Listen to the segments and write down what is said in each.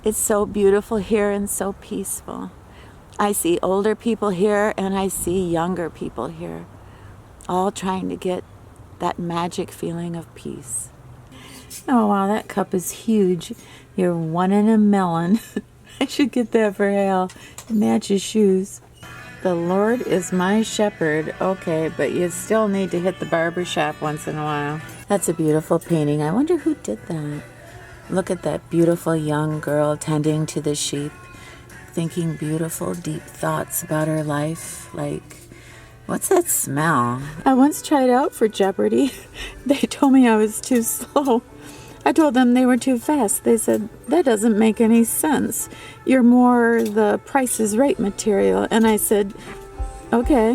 It's so beautiful here and so peaceful. I see older people here and I see younger people here, all trying to get that magic feeling of peace. Oh wow, that cup is huge. You're one in a melon. I should get that for Hal. Match his shoes. The Lord is my shepherd. Okay, but you still need to hit the barber shop once in a while. That's a beautiful painting. I wonder who did that. Look at that beautiful young girl tending to the sheep, thinking beautiful, deep thoughts about her life. Like, what's that smell? I once tried out for Jeopardy. They told me I was too slow. I told them they were too fast. They said, that doesn't make any sense. You're more the Price is Right material. And I said, okay.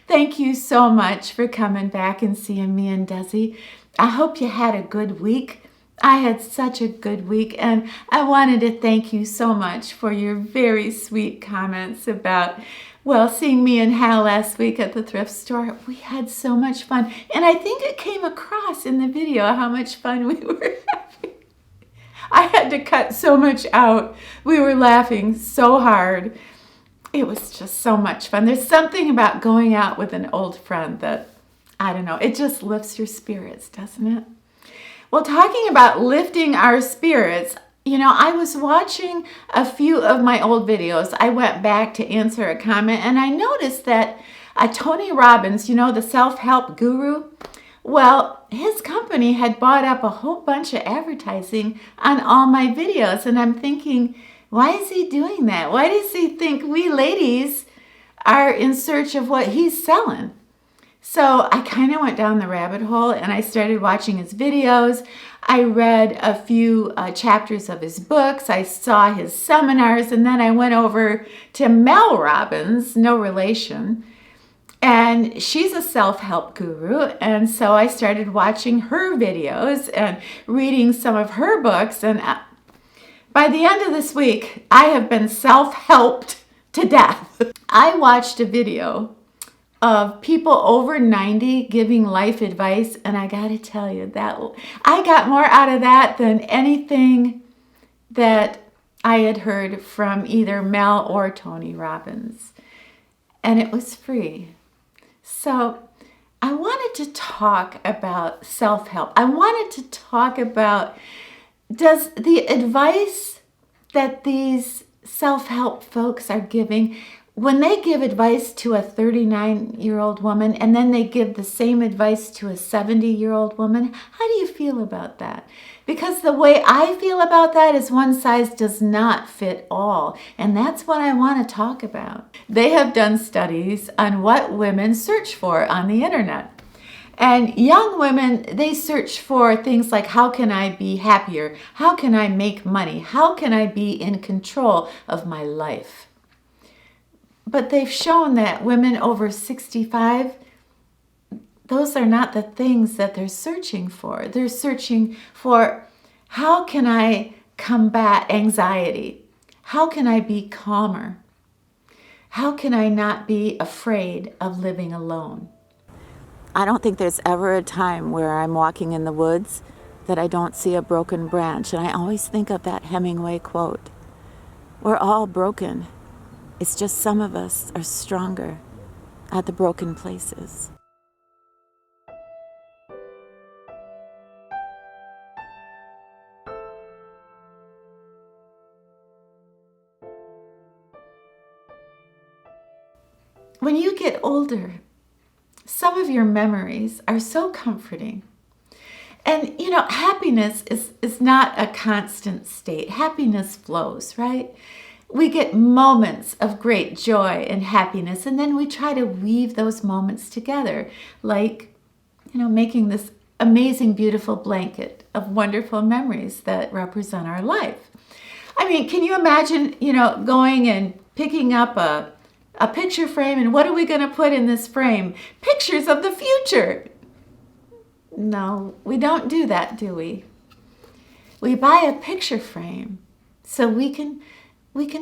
Thank you so much for coming back and seeing me and Desi. I hope you had a good week. I had such a good week, and I wanted to thank you so much for your very sweet comments about, well, seeing me and Hal last week at the thrift store. We had so much fun, and I think it came across in the video how much fun we were having. I had to cut so much out. We were laughing so hard. It was just so much fun. There's something about going out with an old friend that, I don't know, it just lifts your spirits, doesn't it? Well, talking about lifting our spirits, you know, I was watching a few of my old videos. I went back to answer a comment, and I noticed that Tony Robbins, you know, the self-help guru, well, his company had bought up a whole bunch of advertising on all my videos, and I'm thinking, why is he doing that? Why does he think we ladies are in search of what he's selling? So I kind of went down the rabbit hole and I started watching his videos. I read a few chapters of his books. I saw his seminars, and then I went over to Mel Robbins, no relation. And she's a self-help guru. And so I started watching her videos and reading some of her books. And by the end of this week, I have been self-helped to death. I watched a video of people over 90 giving life advice, and I gotta tell you, that I got more out of that than anything that I had heard from either Mel or Tony Robbins. And it was free. So I wanted to talk about self-help. I wanted to talk about, does the advice that these self-help folks are giving, when they give advice to a 39-year-old woman and then they give the same advice to a 70-year-old woman, how do you feel about that? Because the way I feel about that is one size does not fit all. And that's what I want to talk about. They have done studies on what women search for on the internet. And young women, they search for things like, how can I be happier? How can I make money? How can I be in control of my life? But they've shown that women over 65, those are not the things that they're searching for. They're searching for, how can I combat anxiety? How can I be calmer? How can I not be afraid of living alone? I don't think there's ever a time where I'm walking in the woods that I don't see a broken branch. And I always think of that Hemingway quote. We're all broken. It's just some of us are stronger at the broken places. When you get older, some of your memories are so comforting. And, happiness is not a constant state. Happiness flows, right? We get moments of great joy and happiness, and then we try to weave those moments together, like, making this amazing, beautiful blanket of wonderful memories that represent our life. I mean, can you imagine, going and picking up a picture frame, and what are we going to put in this frame? Pictures of the future. No, we don't do that, do we? We buy a picture frame so we can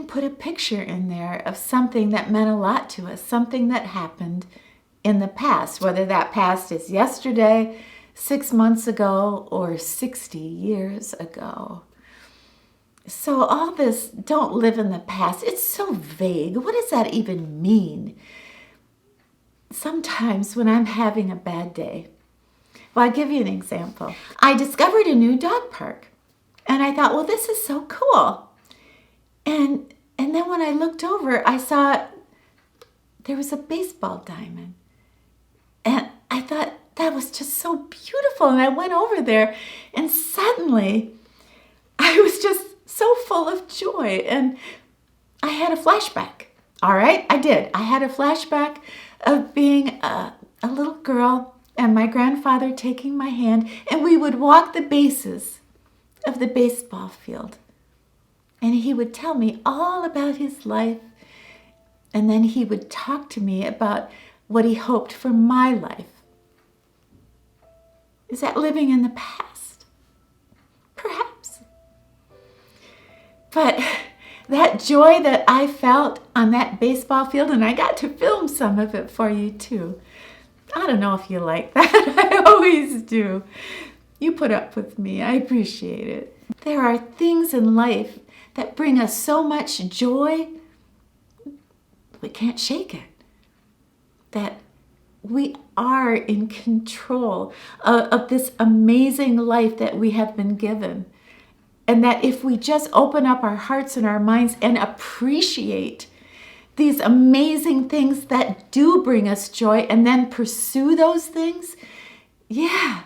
put a picture in there of something that meant a lot to us, something that happened in the past, whether that past is yesterday, 6 months ago, or 60 years ago. So all this, don't live in the past, it's so vague. What does that even mean? Sometimes when I'm having a bad day, well, I'll give you an example. I discovered a new dog park, and I thought, well, this is so cool. And then when I looked over, I saw there was a baseball diamond. And I thought, that was just so beautiful. And I went over there, and suddenly I was just so full of joy. And I had a flashback. All right, I did. I had a flashback of being a little girl and my grandfather taking my hand, and we would walk the bases of the baseball field. And he would tell me all about his life, and then he would talk to me about what he hoped for my life. Is that living in the past? Perhaps. But that joy that I felt on that baseball field, and I got to film some of it for you too. I don't know if you like that. I always do. You put up with me. I appreciate it. There are things in life that bring us so much joy, we can't shake it. That we are in control of this amazing life that we have been given. And that if we just open up our hearts and our minds and appreciate these amazing things that do bring us joy and then pursue those things, yeah,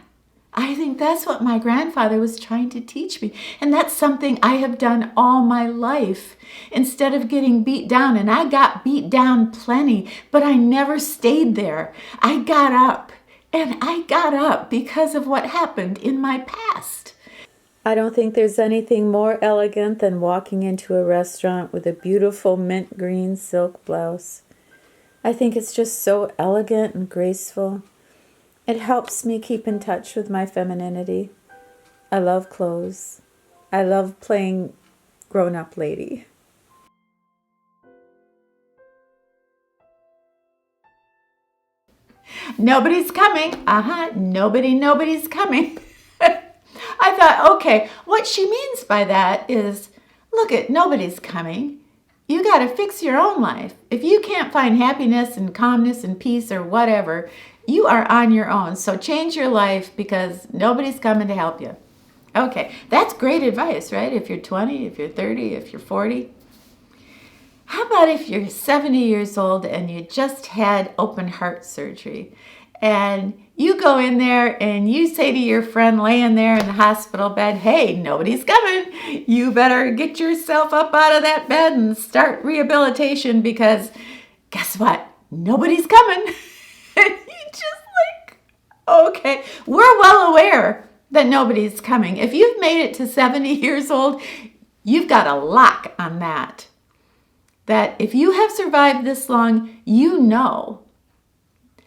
I think that's what my grandfather was trying to teach me. And that's something I have done all my life. Instead of getting beat down, and I got beat down plenty, but I never stayed there. I got up, and I got up because of what happened in my past. I don't think there's anything more elegant than walking into a restaurant with a beautiful mint green silk blouse. I think it's just so elegant and graceful. It helps me keep in touch with my femininity. I love clothes. I love playing grown-up lady. Nobody's coming. Nobody's coming. I thought, okay, what she means by that is, look it, nobody's coming. You got to fix your own life. If you can't find happiness and calmness and peace or whatever, you are on your own. So change your life because nobody's coming to help you. Okay, that's great advice, right? If you're 20, if you're 30, if you're 40. How about if you're 70 years old and you just had open heart surgery? And you go in there and you say to your friend laying there in the hospital bed, hey, nobody's coming. You better get yourself up out of that bed and start rehabilitation because guess what? Nobody's coming. And you just like, okay, we're well aware that nobody's coming. If you've made it to 70 years old, you've got a lock on that. That if you have survived this long, you know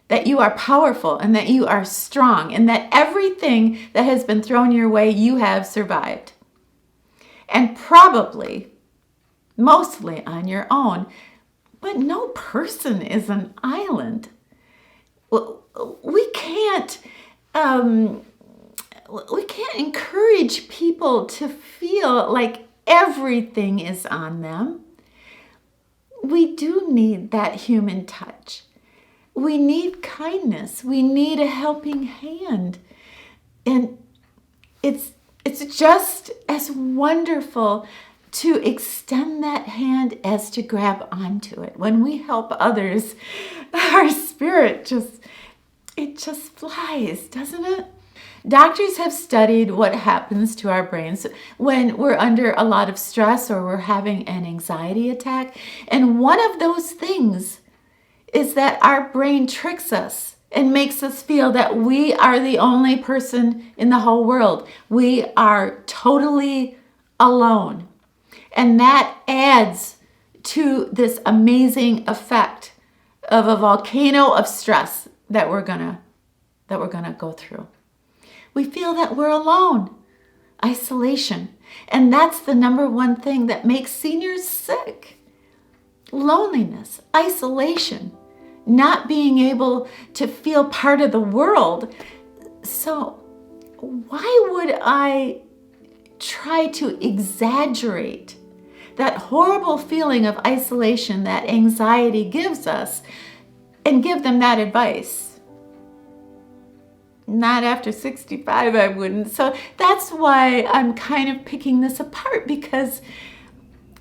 that you are powerful and that you are strong and that everything that has been thrown your way, you have survived. And probably, mostly on your own, but no person is an island. we can't encourage people to feel like everything is on them. We do need that human touch. We need kindness. We need a helping hand. And it's just as wonderful to extend that hand as to grab onto it. When we help others, our spirit just flies, doesn't it? Doctors have studied what happens to our brains when we're under a lot of stress or we're having an anxiety attack. And one of those things is that our brain tricks us and makes us feel that we are the only person in the whole world. We are totally alone. And that adds to this amazing effect of a volcano of stress that we're gonna go through. We feel that we're alone. Isolation. And that's the number one thing that makes seniors sick. Loneliness, isolation, not being able to feel part of the world. So why would I try to exaggerate that horrible feeling of isolation that anxiety gives us and give them that advice? Not after 65, I wouldn't. So that's why I'm kind of picking this apart, because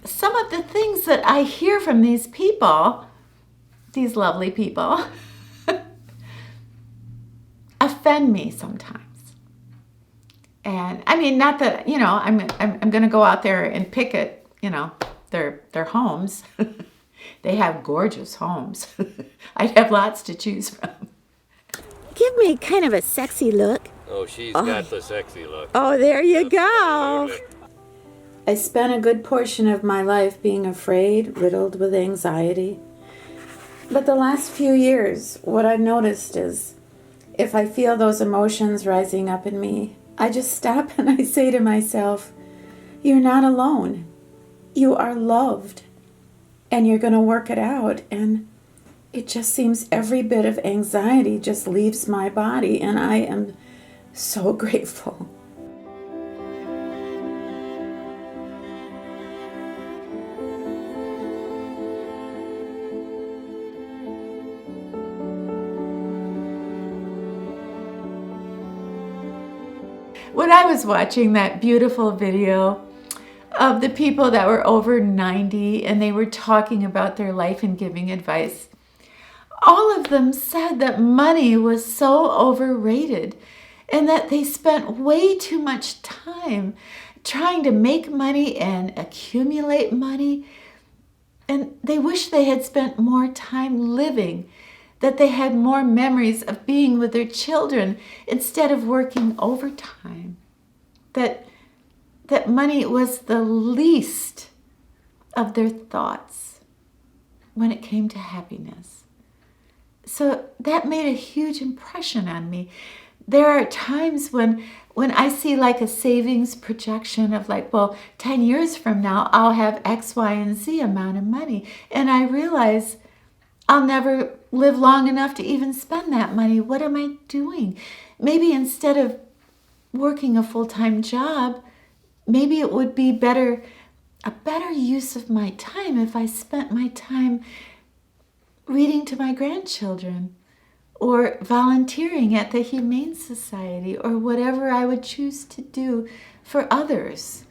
some of the things that I hear from these people, these lovely people, offend me sometimes. And I mean, not that, I'm going to go out there and picket, their homes. They have gorgeous homes. I'd have lots to choose from. Give me kind of a sexy look. Oh, she's got the sexy look. Oh, there you go. I spent a good portion of my life being afraid, riddled with anxiety. But the last few years, what I've noticed is if I feel those emotions rising up in me, I just stop and I say to myself, you're not alone. You are loved. And you're going to work it out. And it just seems every bit of anxiety just leaves my body, and I am so grateful. When I was watching that beautiful video of the people that were over 90 and they were talking about their life and giving advice, all of them said that money was so overrated and that they spent way too much time trying to make money and accumulate money. And they wish they had spent more time living, that they had more memories of being with their children instead of working overtime. That money was the least of their thoughts when it came to happiness. So that made a huge impression on me. There are times when I see like a savings projection of 10 years from now, I'll have X, Y, and Z amount of money. And I realize I'll never live long enough to even spend that money. What am I doing? Maybe instead of working a full-time job, maybe it would be a better use of my time if I spent my time reading to my grandchildren or volunteering at the Humane Society or whatever I would choose to do for others.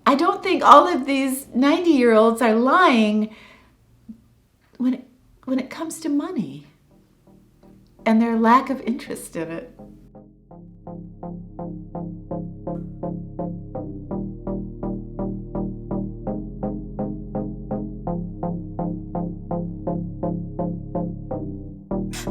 I don't think all of these 90-year-olds are lying when it comes to money and their lack of interest in it.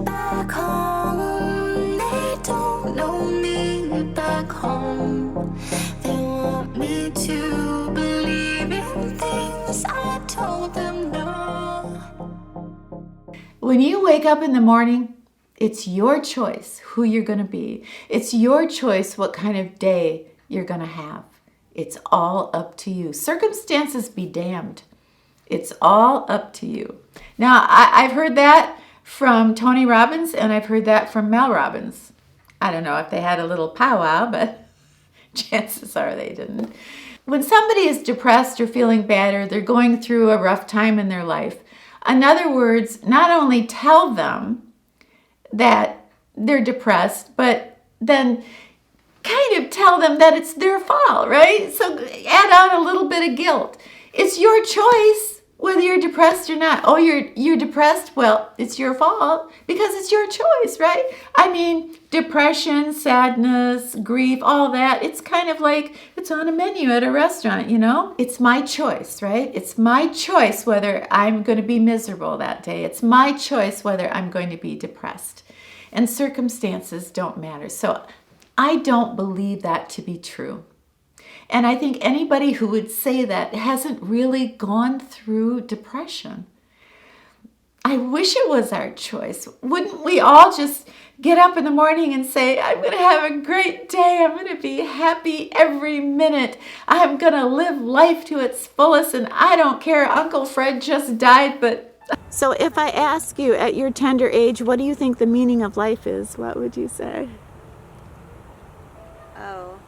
Back home, they don't know me back home. They want me to believe in things I told them no. When you wake up in the morning, it's your choice who you're going to be. It's your choice what kind of day you're going to have. It's all up to you. Circumstances be damned. It's all up to you. Now, I've heard that from Tony Robbins, and I've heard that from Mel Robbins. I don't know if they had a little powwow, but chances are they didn't. When somebody is depressed or feeling bad, or they're going through a rough time in their life, in other words, not only tell them that they're depressed, but then kind of tell them that it's their fault, right? So add on a little bit of guilt. It's your choice whether you're depressed or not. Oh, you're depressed? Well, it's your fault because it's your choice, right? I mean, depression, sadness, grief, all that, it's kind of like it's on a menu at a restaurant, you know? It's my choice, right? It's my choice whether I'm going to be miserable that day. It's my choice whether I'm going to be depressed. And circumstances don't matter. So I don't believe that to be true. And I think anybody who would say that hasn't really gone through depression. I wish it was our choice. Wouldn't we all just get up in the morning and say, I'm going to have a great day. I'm going to be happy every minute. I'm going to live life to its fullest. And I don't care. Uncle Fred just died, but... So if I ask you at your tender age, what do you think the meaning of life is? What would you say? Oh,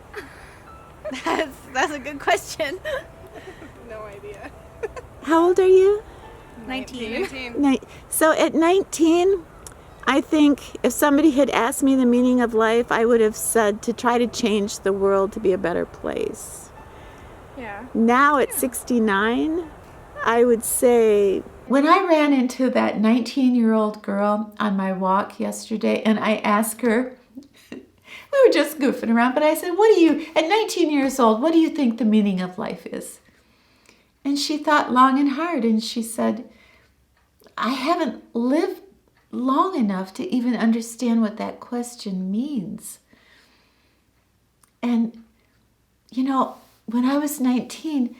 that's a good question. No idea. How old are you? 19. So at 19, I think if somebody had asked me the meaning of life, I would have said to try to change the world to be a better place. Yeah. Now at 69, I would say, when I ran into that 19-year-old girl on my walk yesterday and I asked her, we were just goofing around, but I said, at 19 years old, what do you think the meaning of life is? And she thought long and hard, and she said, I haven't lived long enough to even understand what that question means. And, you know, when I was 19,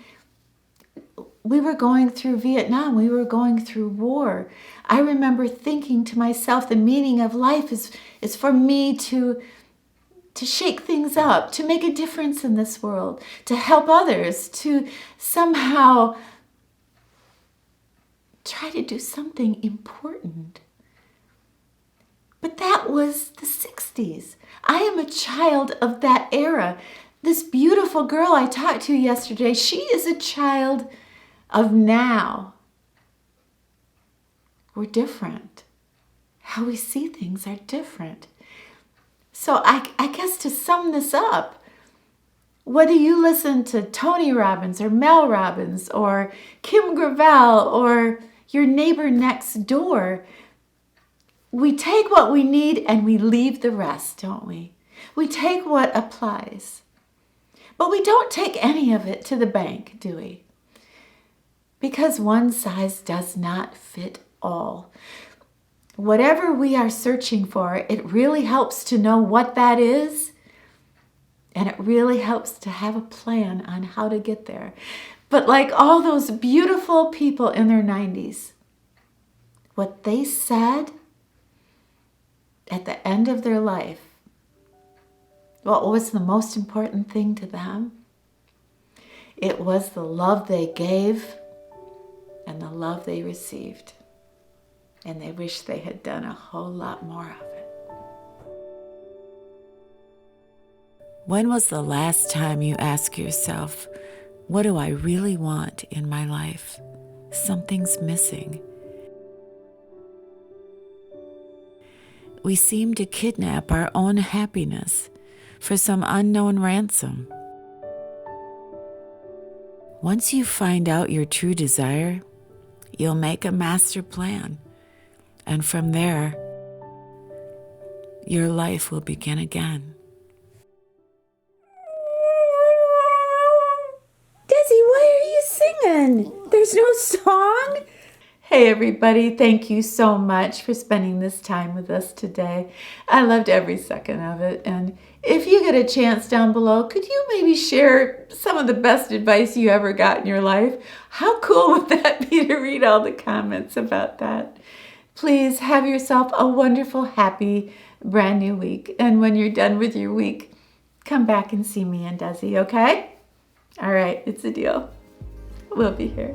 we were going through Vietnam. We were going through war. I remember thinking to myself, the meaning of life is for me to shake things up, to make a difference in this world, to help others, to somehow try to do something important. But that was the 60s. I am a child of that era. This beautiful girl I talked to yesterday, she is a child of now. We're different. How we see things are different. So I guess to sum this up, whether you listen to Tony Robbins or Mel Robbins or Kim Gravel or your neighbor next door, we take what we need and we leave the rest, don't we? We take what applies. But we don't take any of it to the bank, do we? Because one size does not fit all. Whatever we are searching for, it really helps to know what that is, and it really helps to have a plan on how to get there. But like all those beautiful people in their 90s, what they said at the end of their life, what was the most important thing to them? It was the love they gave and the love they received. And they wish they had done a whole lot more of it. When was the last time you asked yourself, what do I really want in my life? Something's missing. We seem to kidnap our own happiness for some unknown ransom. Once you find out your true desire, you'll make a master plan. And from there, your life will begin again. Desi, why are you singing? There's no song? Hey everybody, thank you so much for spending this time with us today. I loved every second of it. And if you get a chance down below, could you maybe share some of the best advice you ever got in your life? How cool would that be to read all the comments about that? Please have yourself a wonderful, happy, brand new week. And when you're done with your week, come back and see me and Desi, okay? All right, it's a deal. We'll be here.